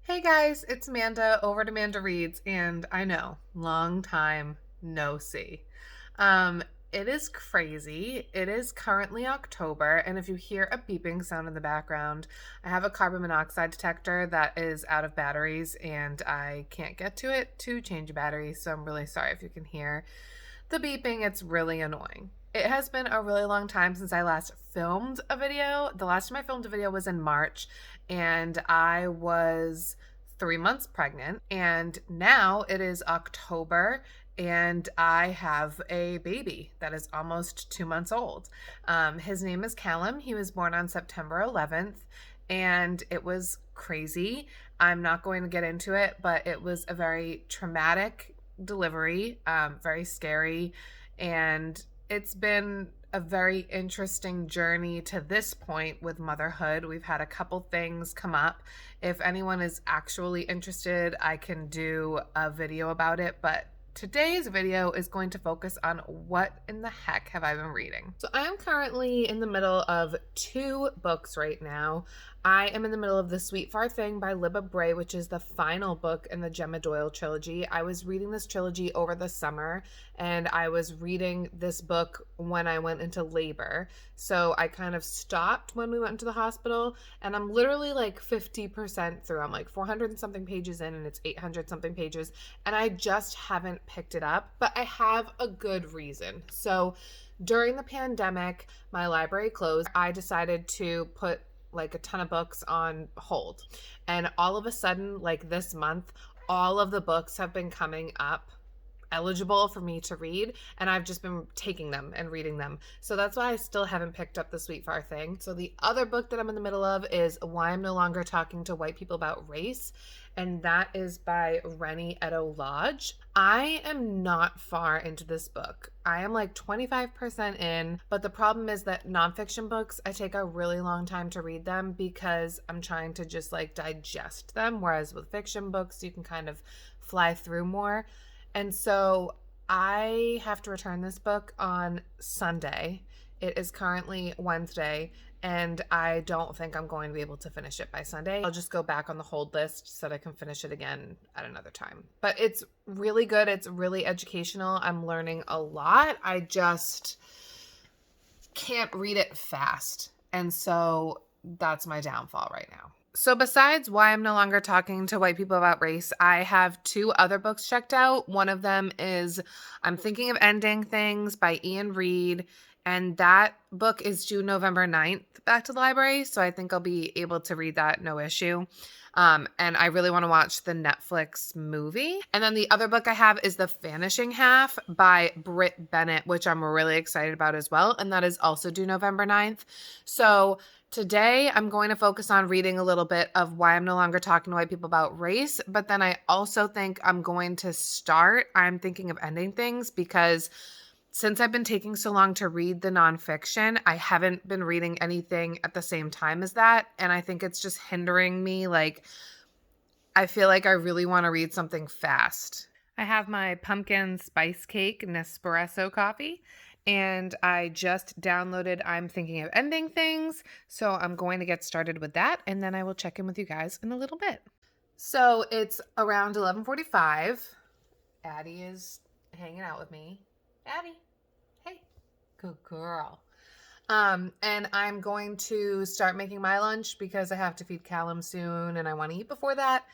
Hey guys, it's Amanda over at AmandaReads, and I know, long time no see. Um, it is crazy. It is currently October, and if you hear a beeping sound in the background, I have a carbon monoxide detector that is out of batteries, and I can't get to it to change a battery, so I'm really sorry if you can hear the beeping. It's really annoying. It has been a really long time since I last filmed a video. The last time I filmed a video was in March, and I was 3 months pregnant. And now it is October, and I have a baby that is almost 2 months old. His name is Callum. He was born on September 11th, and it was crazy. I'm not going to get into it, but it was a very traumatic delivery, very scary, and it's been a very interesting journey to this point with motherhood. We've had a couple things come up. If anyone is actually interested, I can do a video about it, but today's video is going to focus on what in the heck have I been reading. So I am currently in the middle of two books right now. I am in the middle of The Sweet Far Thing by Libba Bray, which is the final book in the Gemma Doyle trilogy. I was reading this trilogy over the summer, and I was reading this book when I went into labor. So I kind of stopped when we went into the hospital, and I'm literally like 50% through. I'm like 400 and something pages in, and it's 800 something pages, and I just haven't picked it up, but I have a good reason. So during the pandemic, my library closed. I decided to put like a ton of books on hold. And all of a sudden, like this month, all of the books have been coming up eligible for me to read, and I've just been taking them and reading them. So that's why I still haven't picked up The Sweet Far Thing. So the other book that I'm in the middle of is Why I'm No Longer Talking to White People About Race, and that is by Rennie Edo Lodge. I am not far into this book. I am like 25% in, but the problem is that nonfiction books, I take a really long time to read them because I'm trying to just like digest them, whereas with fiction books, you can kind of fly through more. And so I have to return this book on Sunday. It is currently Wednesday, and I don't think I'm going to be able to finish it by Sunday. I'll just go back on the hold list so that I can finish it again at another time. But it's really good. It's really educational. I'm learning a lot. I just can't read it fast. And so that's my downfall right now. So besides Why I'm No Longer Talking to White People About Race, I have two other books checked out. One of them is I'm Thinking of Ending Things by Ian Reid, and that book is due November 9th back to the library, so I think I'll be able to read that no issue. And I really want to watch the Netflix movie. And then the other book I have is The Vanishing Half by Britt Bennett, which I'm really excited about as well, and that is also due November 9th. So today, I'm going to focus on reading a little bit of Why I'm No Longer Talking to White People About Race, but then I also think I'm going to start I'm Thinking of Ending Things because since I've been taking so long to read the nonfiction, I haven't been reading anything at the same time as that, and I think it's just hindering me. Like, I feel like I really want to read something fast. I have my pumpkin spice cake Nespresso coffee, and I just downloaded I'm Thinking of Ending Things, so I'm going to get started with that, and then I will check in with you guys in a little bit. So it's around 11:45. Addie is hanging out with me. Addie, hey, good girl. And I'm going to start making my lunch because I have to feed Callum soon, and I want to eat before that.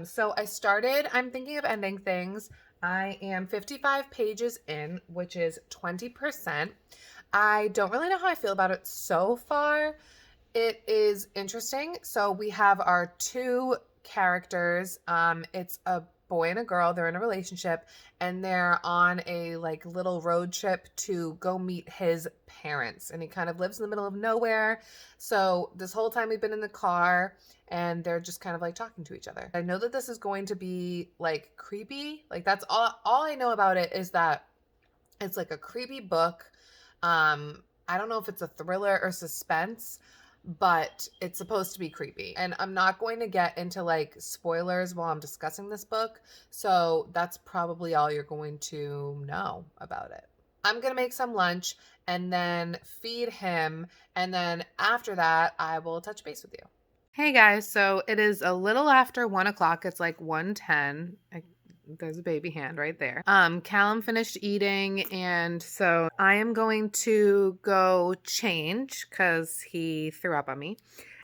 So I started I'm Thinking of Ending Things. I am 55 pages in, which is 20%. I don't really know how I feel about it so far. It is interesting. So we have our two characters. It's a boy and a girl. They're in a relationship, and they're on a like little road trip to go meet his parents. And he kind of lives in the middle of nowhere. So this whole time we've been in the car, and they're just kind of like talking to each other. I know that this is going to be like creepy. Like that's all I know about it is that it's like a creepy book. I don't know if it's a thriller or suspense, but it's supposed to be creepy. And I'm not going to get into like spoilers while I'm discussing this book. So that's probably all you're going to know about it. I'm going to make some lunch and then feed him. And then after that, I will touch base with you. Hey guys, so it is a little after 1 o'clock. It's like 1:10. There's a baby hand right there. Callum finished eating, and so I am going to go change because he threw up on me.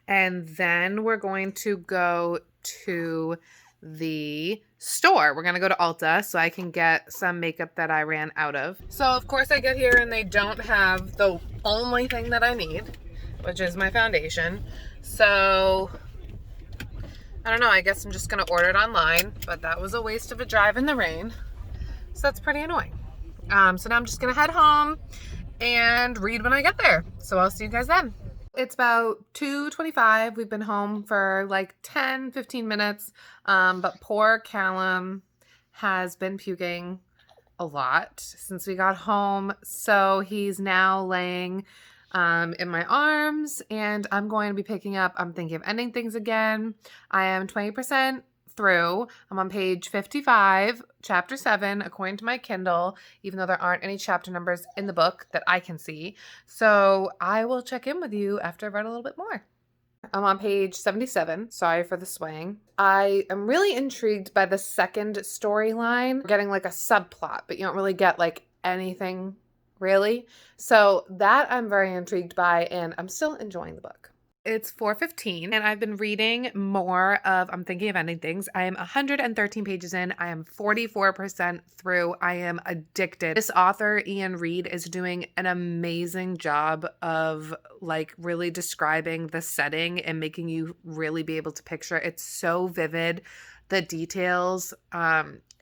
And then we're going to go to the store. We're going to go to Ulta so I can get some makeup that I ran out of. So of course I get here and they don't have the only thing that I need, which is my foundation. So I don't know, I guess I'm just gonna order it online, but that was a waste of a drive in the rain. So that's pretty annoying. So now I'm just gonna head home and read when I get there. So I'll see you guys then. It's about 2:25. We've been home for like 10, 15 minutes. But poor Callum has been puking a lot since we got home. So he's now laying in my arms, and I'm going to be picking up I'm Thinking of Ending Things again. I am 20% through. I'm on page 55, chapter 7, according to my Kindle, even though there aren't any chapter numbers in the book that I can see. So I will check in with you after I've read a little bit more. I'm on page 77. Sorry for the swaying. I am really intrigued by the second storyline, getting like a subplot, but you don't really get like anything really. So that I'm very intrigued by, and I'm still enjoying the book. It's 4:15, and I've been reading more of I'm Thinking of Ending Things. I am 113 pages in. I am 44% through. I am addicted. This author, Ian Reid, is doing an amazing job of like really describing the setting and making you really be able to picture it. It's so vivid. The details,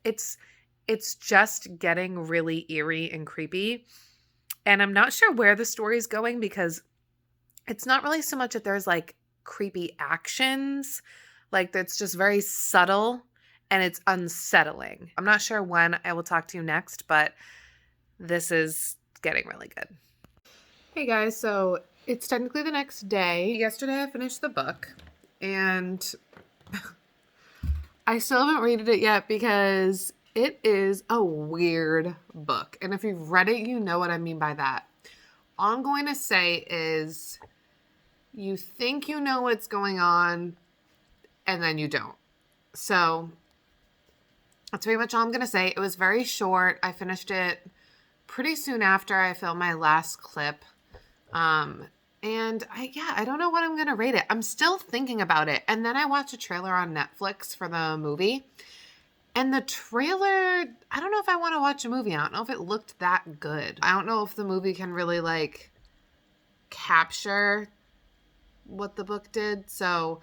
it's just getting really eerie and creepy. And I'm not sure where the story's going because it's not really so much that there's like creepy actions, like that's just very subtle and it's unsettling. I'm not sure when I will talk to you next, but this is getting really good. Hey guys, so it's technically the next day. Yesterday I finished the book and I still haven't read it yet because it is a weird book. And if you've read it, you know what I mean by that. All I'm going to say is you think you know what's going on, and then you don't. So that's pretty much all I'm going to say. It was very short. I finished it pretty soon after I filmed my last clip. And I don't know what I'm going to rate it. I'm still thinking about it. And then I watched a trailer on Netflix for the movie. And the trailer, I don't know if I want to watch a movie. I don't know if it looked that good. I don't know if the movie can really like capture what the book did. So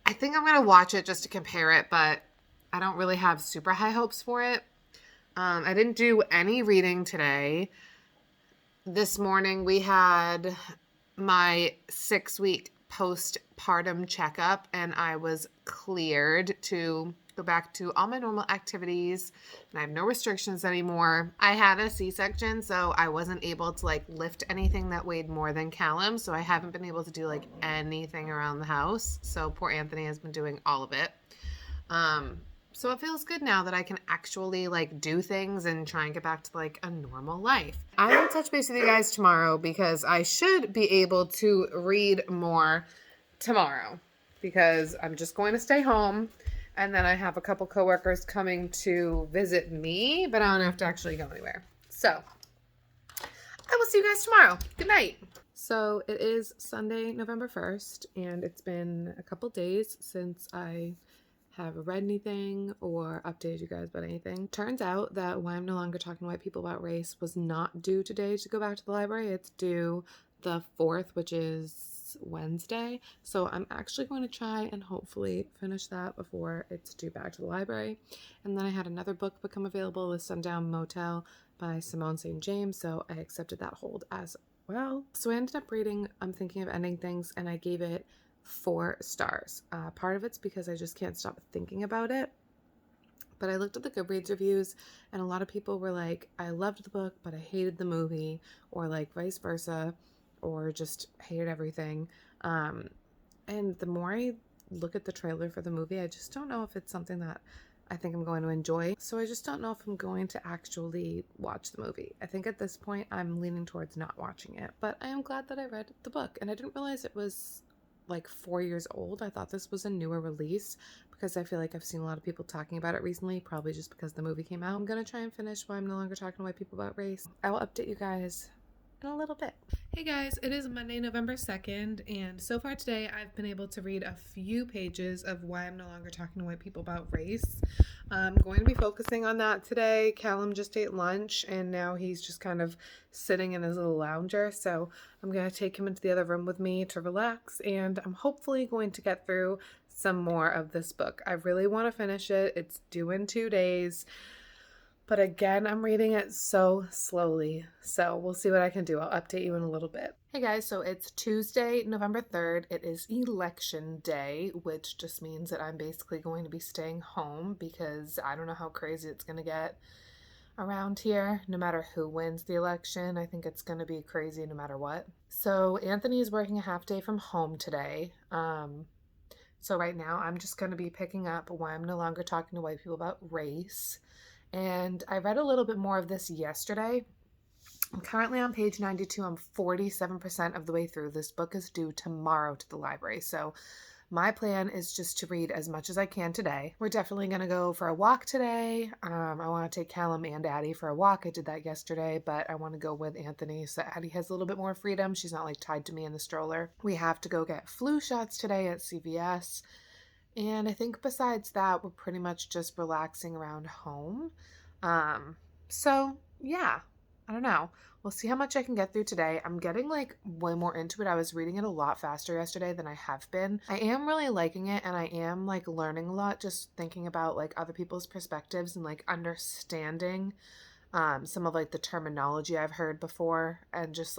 I think I'm going to watch it just to compare it, but I don't really have super high hopes for it. I didn't do any reading today. This morning we had my 6-week postpartum checkup and I was cleared to go back to all my normal activities and I have no restrictions anymore. I had a C-section, so I wasn't able to like lift anything that weighed more than Callum, so I haven't been able to do like anything around the house. So poor Anthony has been doing all of it. So it feels good now that I can actually like do things and try and get back to like a normal life. I will touch base with you guys tomorrow because I should be able to read more tomorrow because I'm just going to stay home. And then I have a couple coworkers coming to visit me, but I don't have to actually go anywhere. So I will see you guys tomorrow. Good night. So it is Sunday, November 1st, and it's been a couple days since I have read anything or updated you guys about anything. Turns out that why I'm no longer talking to white people about race was not due today to go back to the library. It's due the 4th, which is Wednesday. So I'm actually going to try and hopefully finish that before it's due back to the library. And then I had another book become available, The Sundown Motel by Simone St. James. So I accepted that hold as well. So I ended up reading I'm Thinking of Ending Things and I gave it 4 stars. Part of it's because I just can't stop thinking about it. But I looked at the Goodreads reviews and a lot of people were like, I loved the book, but I hated the movie, or like vice versa, or just hated everything. And the more I look at the trailer for the movie, I just don't know if it's something that I think I'm going to enjoy. So I just don't know if I'm going to actually watch the movie. I think at this point I'm leaning towards not watching it, but I am glad that I read the book and I didn't realize it was like 4 years old. I thought this was a newer release because I feel like I've seen a lot of people talking about it recently, probably just because the movie came out. I'm gonna try and finish Why I'm No Longer Talking to White People About Race. I will update you guys in a little bit. Hey guys, it is Monday, November 2nd, and so far today I've been able to read a few pages of Why I'm No Longer Talking to White People About Race. I'm going to be focusing on that today. Callum just ate lunch and now he's just kind of sitting in his little lounger, so I'm going to take him into the other room with me to relax, and I'm hopefully going to get through some more of this book. I really want to finish it. It's due in 2 days. But again, I'm reading it so slowly, so we'll see what I can do. I'll update you in a little bit. Hey guys, so it's Tuesday, November 3rd. It is election day, which just means that I'm basically going to be staying home because I don't know how crazy it's going to get around here. No matter who wins the election, I think it's going to be crazy no matter what. So Anthony is working a half day from home today. So right now I'm just going to be picking up Why I'm No Longer Talking to White People About Race. And I read a little bit more of this yesterday. I'm currently on page 92. I'm 47% of the way through. This book is due tomorrow to the library. So my plan is just to read as much as I can today. We're definitely going to go for a walk today. I want to take Callum and Addie for a walk. I did that yesterday, but I want to go with Anthony so Addie has a little bit more freedom. She's not like tied to me in the stroller. We have to go get flu shots today at CVS. And I think besides that, we're pretty much just relaxing around home. So yeah, I don't know. We'll see how much I can get through today. I'm getting like way more into it. I was reading it a lot faster yesterday than I have been. I am really liking it, and I am like learning a lot just thinking about like other people's perspectives and like understanding some of like the terminology I've heard before, and just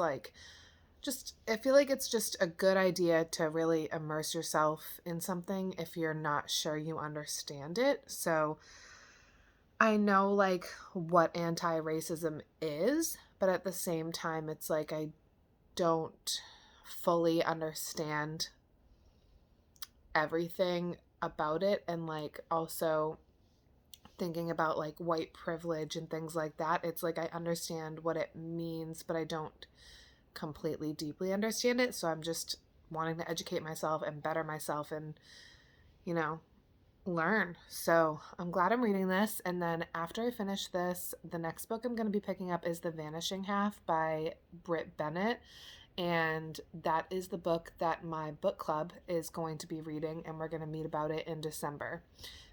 I feel like it's just a good idea to really immerse yourself in something if you're not sure you understand it. So I know like what anti-racism is, but at the same time, it's like I don't fully understand everything about it. And like also thinking about like white privilege and things like that, it's like I understand what it means, but I don't completely deeply understand it. So I'm just wanting to educate myself and better myself and, learn. So I'm glad I'm reading this. And then after I finish this, the next book I'm going to be picking up is The Vanishing Half by Britt Bennett. And that is the book that my book club is going to be reading, and we're going to meet about it in December.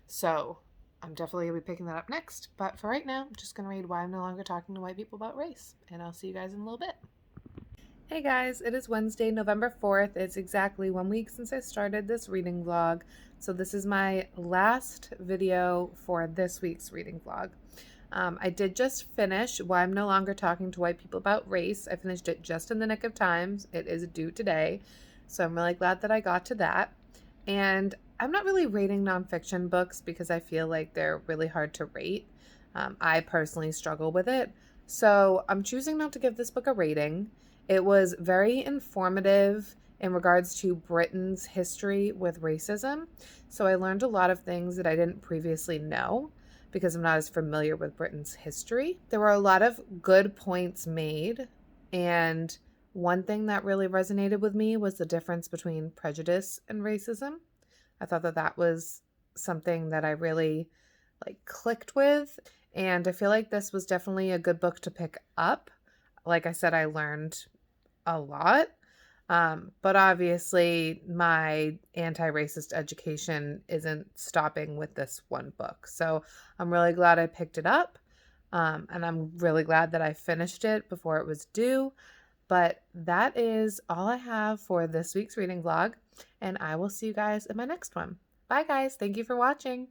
So I'm definitely going to be picking that up next. But for right now, I'm just going to read Why I'm No Longer Talking to White People About Race. And I'll see you guys in a little bit. Hey guys, it is Wednesday, November 4th. It's exactly 1 week since I started this reading vlog. So this is my last video for this week's reading vlog. I did just finish Why I'm No Longer Talking to White People About Race. I finished it just in the nick of time. It is due today. So I'm really glad that I got to that. And I'm not really rating nonfiction books because I feel like they're really hard to rate. I personally struggle with it. So I'm choosing not to give this book a rating. It was very informative in regards to Britain's history with racism. So I learned a lot of things that I didn't previously know because I'm not as familiar with Britain's history. There were a lot of good points made, and one thing that really resonated with me was the difference between prejudice and racism. I thought that that was something that I really clicked with, and I feel like this was definitely a good book to pick up. Like I said, I learned a lot, but obviously my anti-racist education isn't stopping with this one book. So I'm really glad I picked it up, and I'm really glad that I finished it before it was due. But that is all I have for this week's reading vlog, and I will see you guys in my next one. Bye guys, thank you for watching.